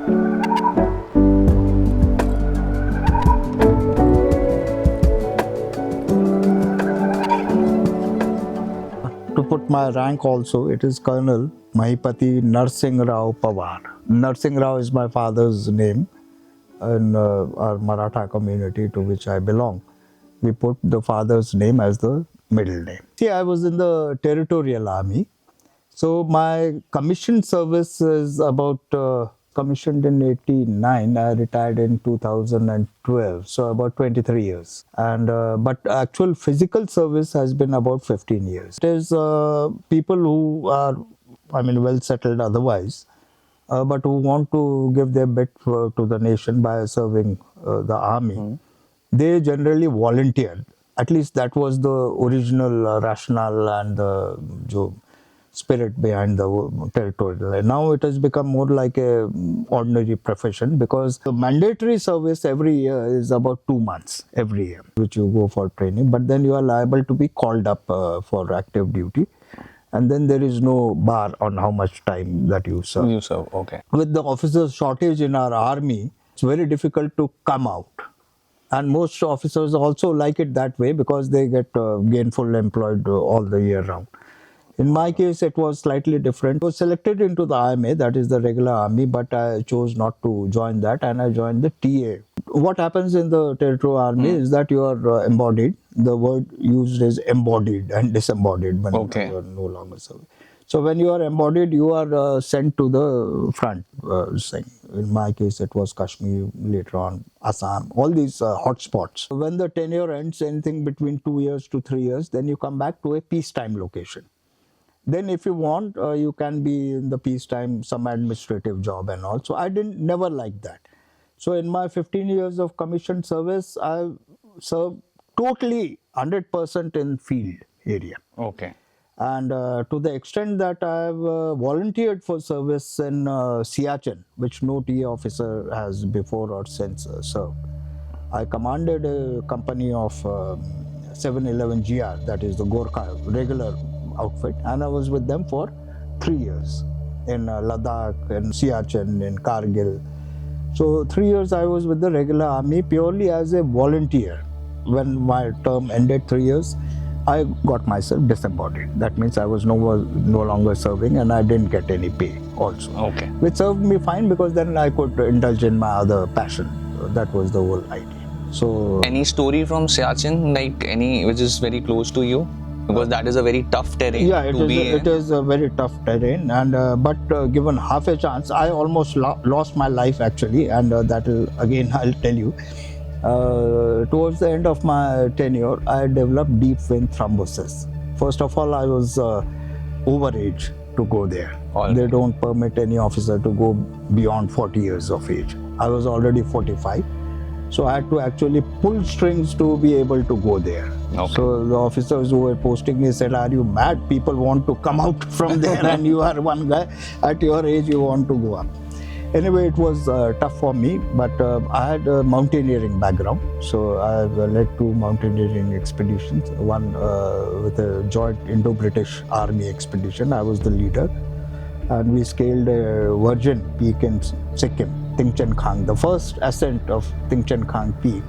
To put my rank also, it is Colonel Mahipati Narsingh Rao Pawar. Narsingh Rao is my father's name in our Maratha community to which I belong. We put the father's name as the middle name. See, I was in the Territorial Army. So my commissioned service is about commissioned in 89. I retired in 2012, so about 23 years. And but actual physical service has been about 15 years. It is people who are, well settled otherwise, but who want to give their bit to the nation by serving the army. They generally volunteer. At least that was the original rationale and the spirit behind the territorial. Now it has become more like a ordinary profession, because the mandatory service every year is about 2 months every year, which you go for training, but then you are liable to be called up for active duty, and then there is no bar on how much time that you serve. You serve, okay. With the officers shortage in our army, it's very difficult to come out. And most officers also like it that way because they get gainful employed all the year round. In my case, it was slightly different. I was selected into the IMA, that is the regular army, but I chose not to join that and I joined the TA. What happens in the Territorial Army is that you are embodied. The word used is embodied and disembodied when you are no longer serving. So when you are embodied, you are sent to the front. In my case, it was Kashmir, later on Assam, all these hot spots. When the tenure ends, anything between 2 years to 3 years, then you come back to a peacetime location. Then if you want, you can be in the peacetime, some administrative job and all. So I never liked that. So in my 15 years of commissioned service, I served totally 100% in field area. Okay. And to the extent that I have volunteered for service in Siachen, which no TA officer has before or since served. I commanded a company of 711 GR, that is the Gorkha regular outfit, and I was with them for 3 years in Ladakh, in Siachen, in Kargil. So 3 years I was with the regular army purely as a volunteer. When my term ended 3 years, I got myself disembodied. That means I was no longer serving and I didn't get any pay also. Okay. Which served me fine because then I could indulge in my other passion. That was the whole idea. So any story from Siachen, like any which is very close to you? Because that is a very tough terrain. Yeah, it is a very tough terrain, and but given half a chance, I almost lost my life actually, and that will again I'll tell you. Towards the end of my tenure, I developed deep vein thrombosis. First of all, I was overage to go there. They don't permit any officer to go beyond 40 years of age. I was already 45. So I had to actually pull strings to be able to go there. Okay. So the officers who were posting me said, "Are you mad? People want to come out from there and you are one guy at your age, you want to go up." Anyway, it was tough for me, but I had a mountaineering background. So I led 2 mountaineering expeditions, one with a joint Indo-British Army expedition. I was the leader. And we scaled a virgin peak in Sikkim, Tingchen Khang. The first ascent of Tingchen Khang peak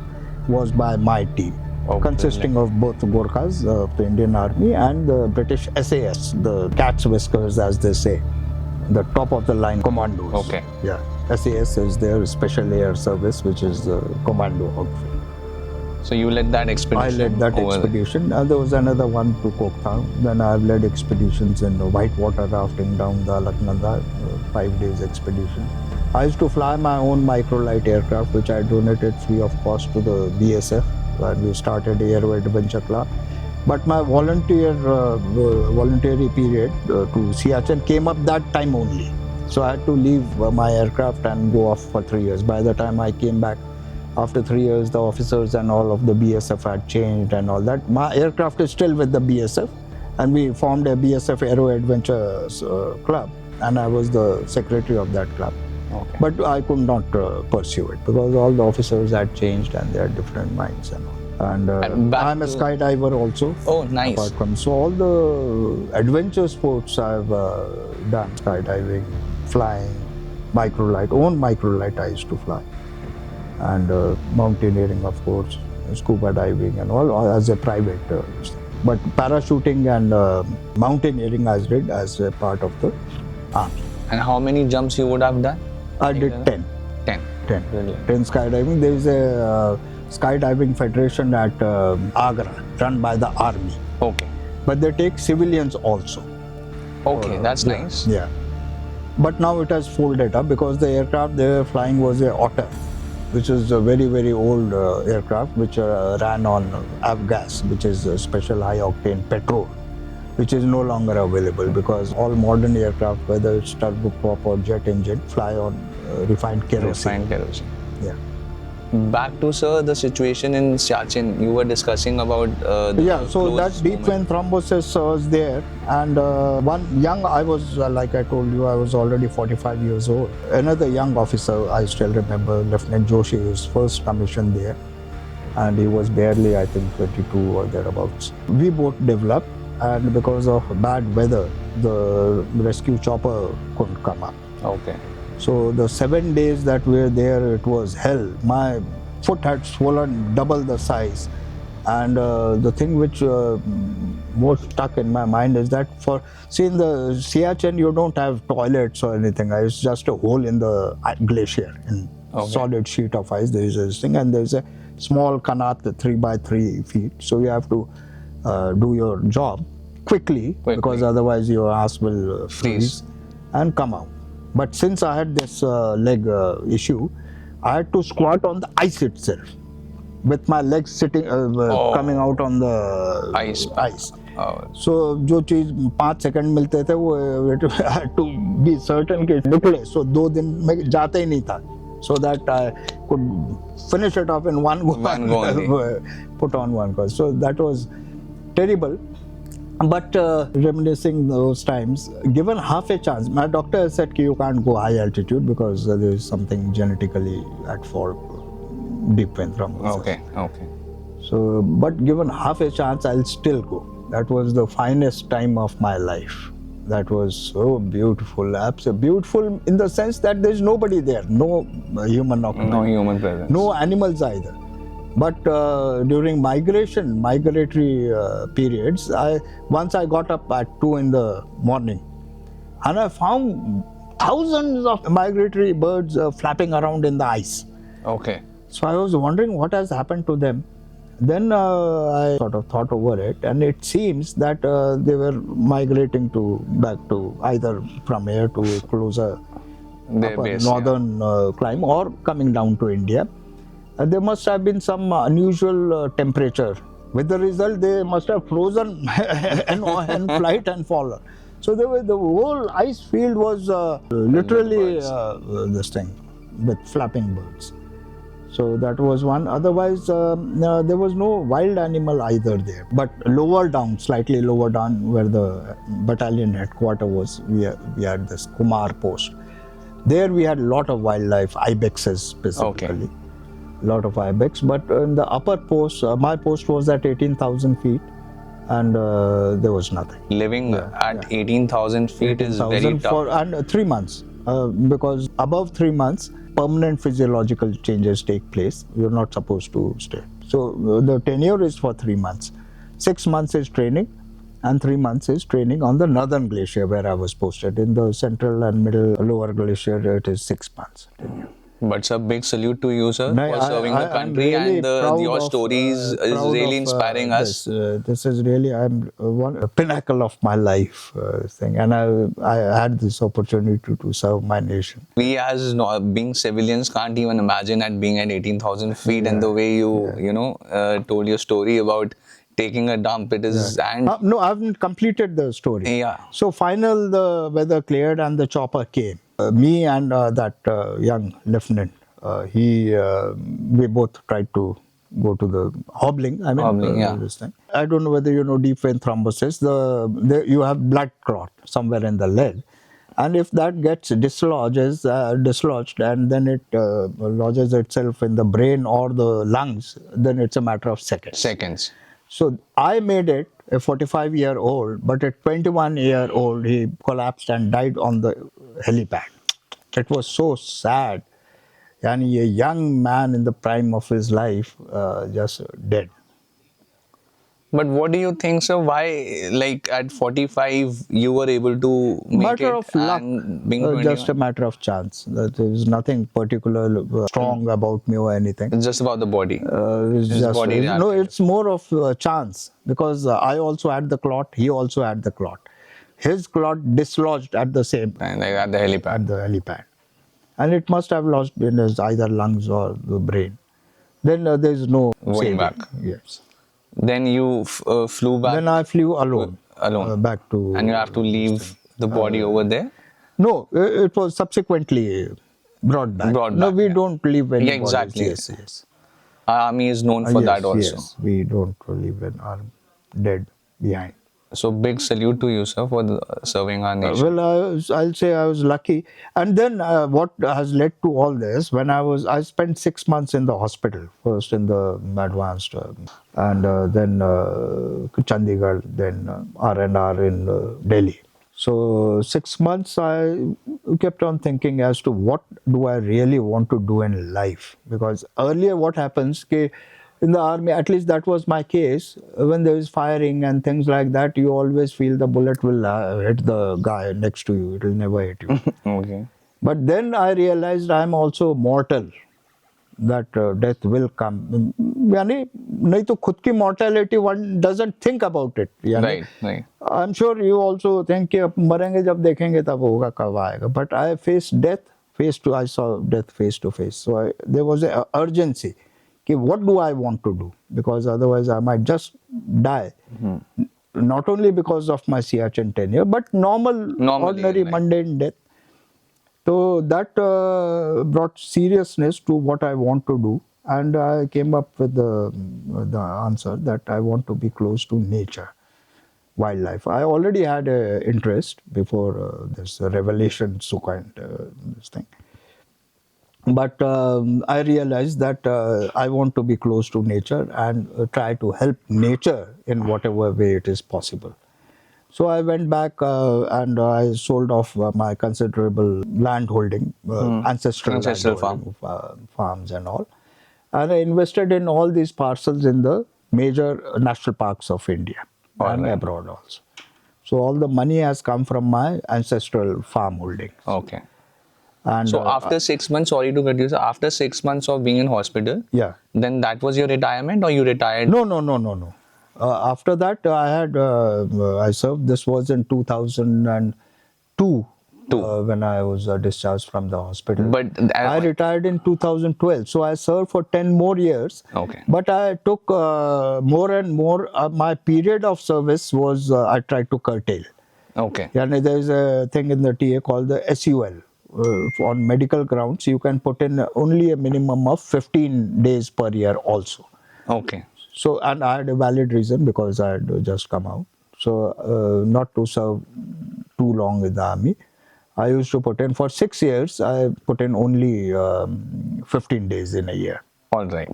was by my team, consisting of both Gorkhas of the Indian Army and the British SAS, the cat's whiskers as they say, the top of the line commandos. Okay. Yeah, SAS is their special air service, which is the commando outfit. So you led that expedition? I led that expedition. There was another one to Kokthang. Then I've led expeditions in whitewater rafting down the Alaknanda, 5 days expedition. I used to fly my own microlight aircraft, which I donated free of cost to the BSF when we started Aero Adventure Club. But my voluntary period to Siachen came up that time only. So I had to leave my aircraft and go off for 3 years. By the time I came back, after 3 years, the officers and all of the BSF had changed and all that. My aircraft is still with the BSF, and we formed a BSF Aero Adventure Club, and I was the secretary of that club. Okay. But I could not pursue it because all the officers had changed and they had different minds and all. And I'm a skydiver also. Oh, nice. Apart from, so all the adventure sports I've done, skydiving, flying, own microlight I used to fly. And mountaineering, of course, scuba diving and all as a private. But parachuting and mountaineering I did as a part of the army. And how many jumps you would have done? I did 10. 10. 10. Brilliant. 10 skydiving. There is a skydiving federation at Agra run by the army. Okay. But they take civilians also. Okay, that's nice. Yeah. But now it has folded up because the aircraft they were flying was a Otter, which is a very, very old aircraft which ran on avgas, which is a special high octane petrol, which is no longer available because all modern aircraft, whether it's turboprop or jet engine, fly on refined kerosene. Refined kerosene. Yeah. Back to, sir, the situation in Siachen. You were discussing about So that deep vein thrombosis was there, and I was like I told you, I was already 45 years old. Another young officer, I still remember, Lieutenant Joshi, who was first commissioned there, and he was barely, I think, 22 or thereabouts. We both developed, and because of bad weather, the rescue chopper couldn't come up. Okay. So the 7 days that we were there, it was hell. My foot had swollen double the size. And the thing which was stuck in my mind is that in the Siachen, you don't have toilets or anything. It's just a hole in the glacier, in solid sheet of ice. There is this thing, and there's a small kanat 3 by 3 feet. So you have to do your job quickly. Because otherwise your ass will freeze and come out. But since I had this leg issue, I had to squat on the ice itself, with my legs sitting, coming out on the ice. So, जो चीज 5 second मिलते थे वो I had to be certain कि निकले. So 2 दिन में जाते ही नहीं था. So that I could finish it off in one go. Put on one course. So that was terrible. But reminiscing those times, given half a chance, my doctor said you can't go high altitude because there is something genetically at fault, deep vein thrombosis. Okay. So, but given half a chance, I'll still go. That was the finest time of my life. That was so beautiful, absolutely beautiful in the sense that there's nobody there, no human occupant, no human presence, no animals either. But during migratory periods, once I got up at 2 in the morning, and I found thousands of migratory birds flapping around in the ice. Okay. So I was wondering what has happened to them. Then I sort of thought over it, and it seems that they were migrating back to either from here to closer northern climb or coming down to India. There must have been some unusual temperature. With the result, they must have frozen in flight and fallen. So the whole ice field was literally this thing with flapping birds. So that was one. Otherwise, there was no wild animal either there. But slightly lower down, where the battalion headquarters was, we had this Kumar post. There we had a lot of wildlife, ibexes specifically. Okay. Lot of ibex, but in the upper post, my post was at 18,000 feet, and there was nothing. Living at 18,000 feet is very tough. And 3 months, because above 3 months, permanent physiological changes take place. You're not supposed to stay. So the tenure is for 3 months. 6 months is training, and 3 months is training on the northern glacier where I was posted. In the central and middle lower glacier, it is 6 months tenure. But it's a big salute to you, sir, for serving the country, really and your stories is really inspiring us. This is really a pinnacle of my life thing, and I had this opportunity to serve my nation. We as being civilians can't even imagine being at 18,000 feet, and the way you told your story about taking a dump. It is no, I haven't completed the story. Yeah. So the weather cleared and the chopper came. Me and that young lieutenant, we both tried to go to the hobbling. This thing. I don't know whether you know deep vein thrombosis. You have blood clot somewhere in the leg, and if that gets dislodged, and then it lodges itself in the brain or the lungs, then it's a matter of seconds. So I made it, a 45-year-old, but a 21-year-old, he collapsed and died on the helipad. It was so sad. And a young man in the prime of his life just dead. But what do you think, sir? Why, like at 45, you were able to make Matter it, of luck, and being just a 21, matter of chance. There is nothing particular strong about me or anything. it's just about the body. It's His just body no. reacted. It's more of chance because I also had the clot. He also had the clot. His clot dislodged at the same And like at the helipad. at the helipad, and it must have lodged in his either lungs or the brain. Then there is no Going saving. back. Yes. Then you flew back Then I flew alone. alone. Back to. And you have to leave the body over there. No, it was subsequently brought back. Brought No, back, we yeah. don't leave any Yeah, exactly. bodies. Yes, yes. Our army is known for Yes, that also. yes. We don't leave our dead behind. So big salute to you, sir, for serving our nation. Well, I'll say I was lucky. And then what has led to all this, when I spent 6 months in the hospital, first in the advanced, and then Chandigarh, then R&R in Delhi. So 6 months I kept on thinking as to what do I really want to do in life. Because earlier what happens, in the army, at least that was my case, when there is firing and things like that, you always feel the bullet will hit the guy next to you. It will never hit you. Okay. But then I realized I'm also mortal, that death will come. यानी नहीं तो खुद की mortality, one doesn't think about it. Right, right. I'm sure you also think कि अब मरेंगे जब देखेंगे तब होगा कब आएगा. But I faced death I saw death face to face. So there was an urgency. कि what do I want to do? Because otherwise I might just die. Not only because of my Siachen tenure, but Normally, ordinary, right. mundane death. So that brought seriousness to what I want to do. And I came up with the answer that I want to be close to nature, wildlife. I already had an interest before this revelation, this thing. But I realized that I want to be close to nature and try to help nature in whatever way it is possible. So I went back and I sold off my considerable land holding, ancestral farms and all. And I invested in all these parcels in the major national parks of India and abroad also. So all the money has come from my ancestral farm holdings. Okay. And so after 6 months, sorry to cut you, sir, after 6 months of being in hospital, yeah, then that was your retirement, or you retired? No. After that, I served. This was in 2002 when I was discharged from the hospital. But I retired in 2012. So I served for 10 more years. Okay. But I took more and more. My period of service was, I tried to curtail. Okay. And there is a thing in the TA called the SUL. On medical grounds, you can put in only a minimum of 15 days per year also. Okay. So, and I had a valid reason because I had just come out. So, not to serve too long in the army. I used to put in for 6 years, I put in only 15 days in a year. All right.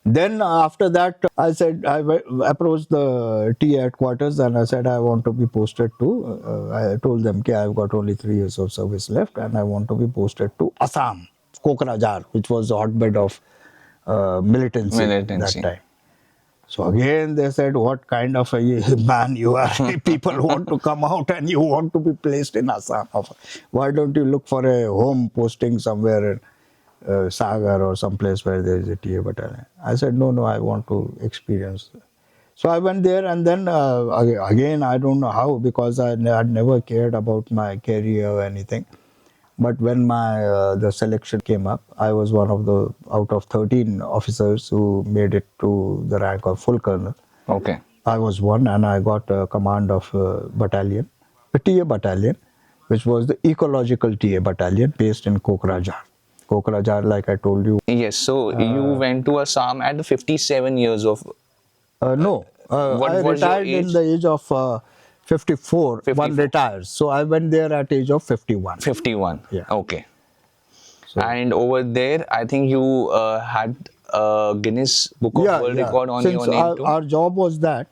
Then after that, I said, I approached the TA headquarters and I said, I want to be posted to, I told them, okay, I've got only 3 years of service left and I want to be posted to Assam, Kokrajhar, which was the hotbed of militancy that time. So again, they said, what kind of a man you are? People want to come out and you want to be placed in Assam. Why don't you look for a home posting somewhere in Sagar or some place where there is a TA battalion? I said, no, I want to experience. So I went there and then again, I don't know how, because I had never cared about my career or anything. But when the selection came up, I was one of the out of 13 officers who made it to the rank of full colonel. Okay. I was one, and I got command of battalion, a TA battalion, which was the ecological TA battalion based in Kokrajhar. Kokrajhar, like I told you. Yes. So you went to Assam at 57 years of. No, I retired in the age of 54. One retires. So I went there at age of 51. 51. Yeah. Okay. So, and over there, I think you had a Guinness Book of World Record on your name too. Our job was that.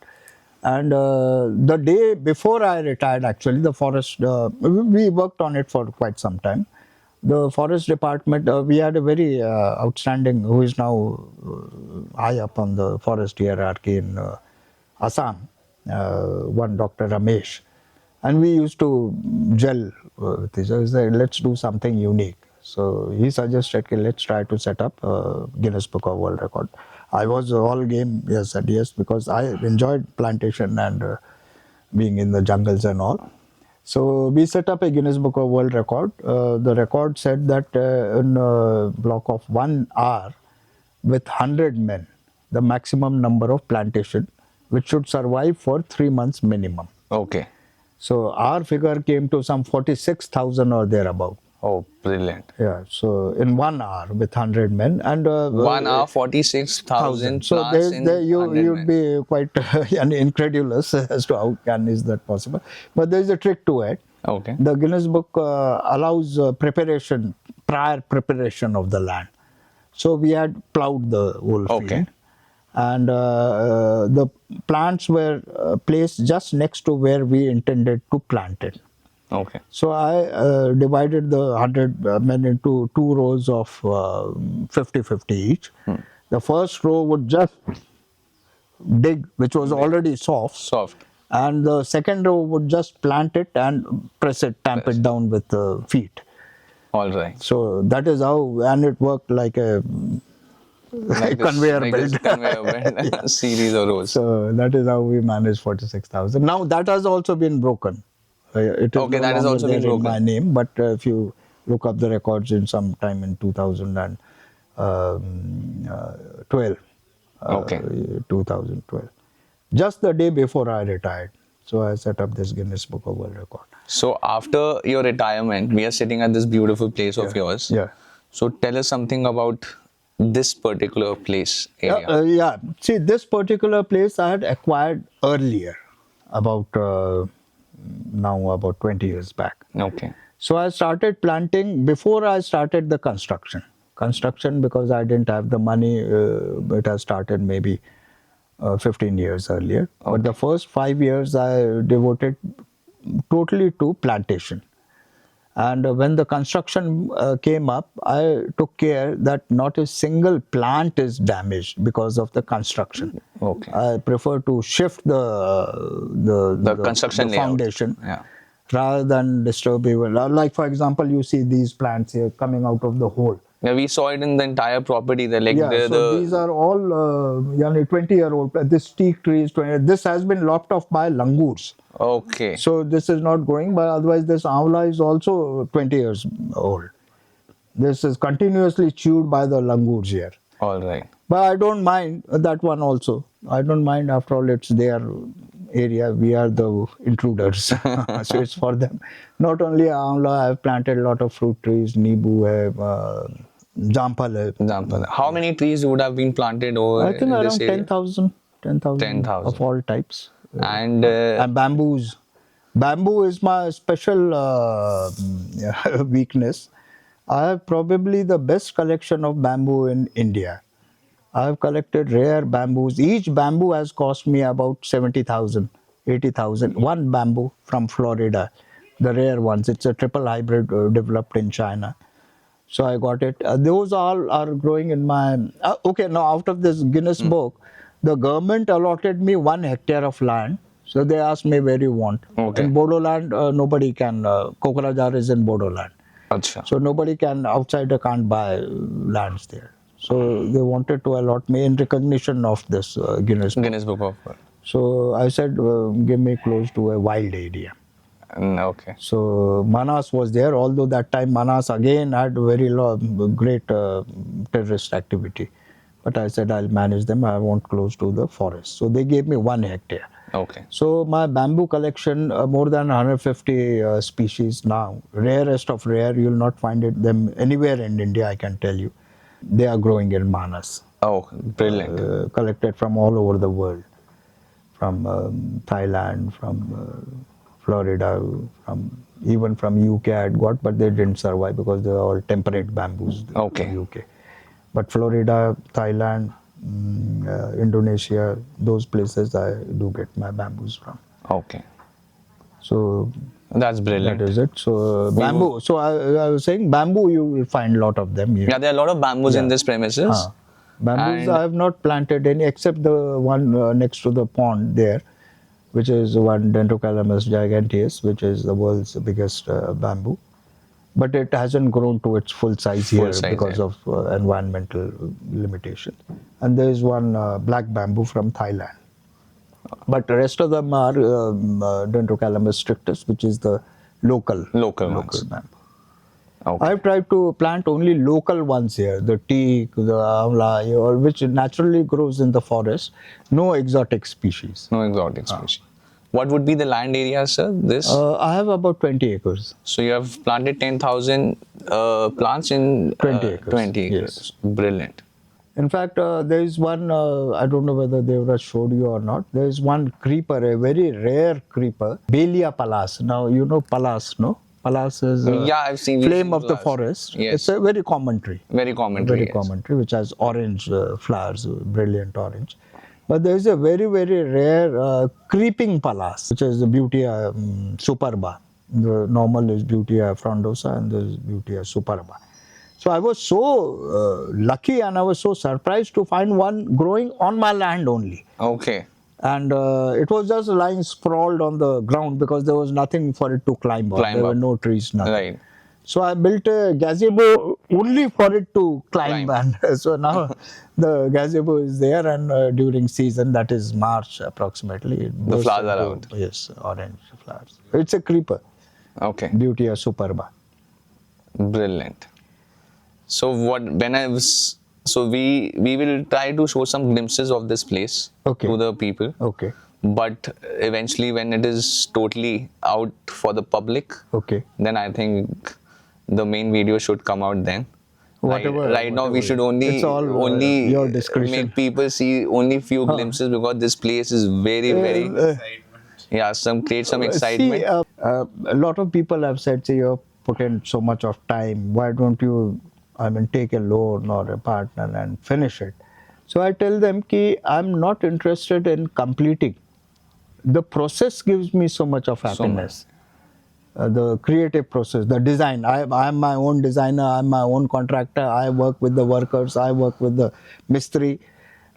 And the day before I retired, actually, the forest, we worked on it for quite some time. The forest department, we had a very outstanding, who is now high up on the forest hierarchy in Assam, one Dr. Ramesh. And we used to gel with each other. He said, let's do something unique. So he suggested, okay, let's try to set up a Guinness Book of World Record. I was all game, yes, said yes, because I enjoyed plantation and being in the jungles and all. So we set up a Guinness Book of World Record. The record said that in a block of 1 hour with 100 men, the maximum number of plantation, which should survive for 3 months minimum. Okay. So our figure came to some 46,000 or thereabout. Oh, brilliant. Yeah, so in 1 hour with 100 men and 1 hour, 46,000 So plants in you'd 100 men. be quite incredulous as to how is that possible. But there is a trick to it. Okay. The Guinness Book allows prior preparation of the land. So we had plowed the whole field, and the plants were placed just next to where we intended to plant it. Okay. So I divided the 100 men into 2 rows of 50-50 each. The first row would just dig, which was already soft. Soft. And the second row would just plant it and tamp it down with the feet. All right. So that is how, and it worked like a conveyor belt. Conveyor belt series of rows. So that is how we managed 46,000. Now that has also been broken. It is Okay, no that has longer also been there in broken. my name, but if you look up the records in some time in 2012. Okay. 2012. Just the day before I retired. So I set up this Guinness Book of World Record. So after your retirement, we are sitting at this beautiful place of yours. Yeah. So tell us something about this particular place area. Yeah. See, this particular place I had acquired earlier, about 20 years back. Okay. So I started planting before I started the construction. Construction, because I didn't have the money, it has started maybe 15 years earlier. But the first 5 years I devoted totally to plantation. And when the construction came up, I took care that not a single plant is damaged because of the construction. Okay. I prefer to shift the construction layout. foundation, Yeah. rather than disturb even. Like for example, you see these plants here coming out of the hole. Yeah, we saw it in the entire property. These are all 20-year-old. This teak tree is 20. This has been lopped off by langurs. Okay. So this is not growing, but otherwise this amla is also 20 years old. This is continuously chewed by the langurs here. All right. But I don't mind that one also. I don't mind, after all it's their area. We are the intruders. So it's for them. Not only amla, I have planted a lot of fruit trees. Nibu hai, jampal hai. Example. How many trees would have been planted over I think in around this area? 10,000 of all types. And Bamboos. Bamboo is my special weakness. I have probably the best collection of bamboo in India. I have collected rare bamboos. Each bamboo has cost me about 70,000, 80,000. One bamboo from Florida, the rare ones. It's a triple hybrid developed in China. So I got it. Those all are growing in my... okay, now out of this Guinness book, the government allotted me 1 hectare of land. So they asked me, where you want. Okay. In Bodoland, nobody can... Kokrajhar is in Bodoland. Achha. So nobody can, outsider can't buy lands there. So they wanted to allot me in recognition of this Guinness book. Guinness Book of World. So I said, give me close to a wild area. Okay. So Manas was there, although that time Manas again had very great terrorist activity. But I said, I'll manage them. I want close to the forest. So they gave me 1 hectare. Okay. So my bamboo collection, more than 150 species now. Rarest of rare, you will not find them anywhere in India, I can tell you. They are growing in Manas. Oh, brilliant. Collected from all over the world. From Thailand, from Florida, even from UK I had got, but they didn't survive because they are all temperate bamboos Okay. in UK. But Florida, Thailand, Indonesia, those places I do get my bamboos from. Okay. So That's brilliant. That is it. So bamboo. So I was saying bamboo. You will find a lot of them here. Yeah, there are a lot of bamboos in this premises. Bamboos, And- I have not planted any except the one next to the pond there, which is one Dendrocalamus giganteus, which is the world's biggest bamboo. But it hasn't grown to its full size here because of environmental limitations. And there is one black bamboo from Thailand. But the rest of them are Dendrocalamus strictus, which is the local ones. bamboo. Okay. I've tried to plant only local ones here, the teak, the amla, which naturally grows in the forest. No exotic species. No exotic species. What would be the land area, sir? This? I have about 20 acres. So you have planted 10,000 plants in 20 acres. 20 acres. Yes. Brilliant. In fact, there is one, I don't know whether they would have showed you or not. There is one creeper, a very rare creeper, Belia pallas. Now, you know pallas, no? Pallas is I've seen flame of the flowers. forest. Yes. It's a very common tree. Very common tree. Very common tree, which has orange flowers, brilliant orange. But there is a very, very rare creeping pallas, which is the Butea superba. The normal is Butea frondosa and there is Butea superba. So I was so lucky and I was so surprised to find one growing on my land only. Okay. And it was just lying sprawled on the ground because there was nothing for it to climb on. There were no trees, nothing. Right. So I built a gazebo only for it to climb. And so now the gazebo is there, and during season, that is March approximately, the flowers are out. Yes, orange flowers. It's a creeper. Okay. Butea superba. Brilliant. So we will try to show some glimpses of this place to the people. Okay. But eventually, when it is totally out for the public, then I think the main video should come out then. Whatever. Right now, we should only your discretion. make people see only few glimpses because this place is very create some excitement. See, a lot of people have said, say, you've put in so much of time. Why don't you, take a loan or a partner and finish it? So I tell them, ki I'm not interested in completing. The process gives me so much of happiness. The creative process, the design. I'm my own designer, I'm my own contractor, I work with the workers, I work with the mistri.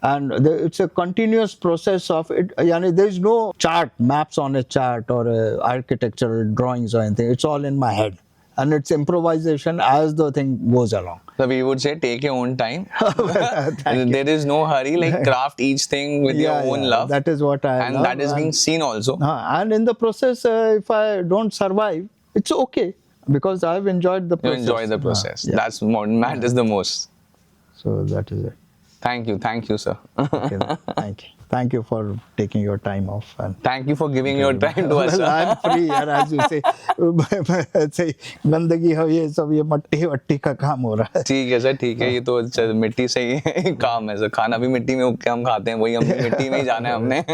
And it's a continuous process of it. There is no chart, maps on a chart or architectural drawings or anything. It's all in my head. And it's improvisation as the thing goes along. So we would say take your own time. There is no hurry, like craft each thing with your own love. That is what I love. And that is being seen also. And in the process, if I don't survive, it's okay. Because I've enjoyed the process. You enjoy the process. That's what matters the most. So that is it. Thank you, sir. Okay, thank you. Thank you for taking your time off. And thank you for giving your time to us. Well, I'm free, as you say. say गंदगी है ये सब ये मट्टी वट्टी का काम हो रहा है. ठीक है सर, ठीक है. ये तो मिट्टी से ही काम है सर. खाना भी मिट्टी में उग के हम खाते हैं. वही हम मिट्टी में ही जाना है हमने.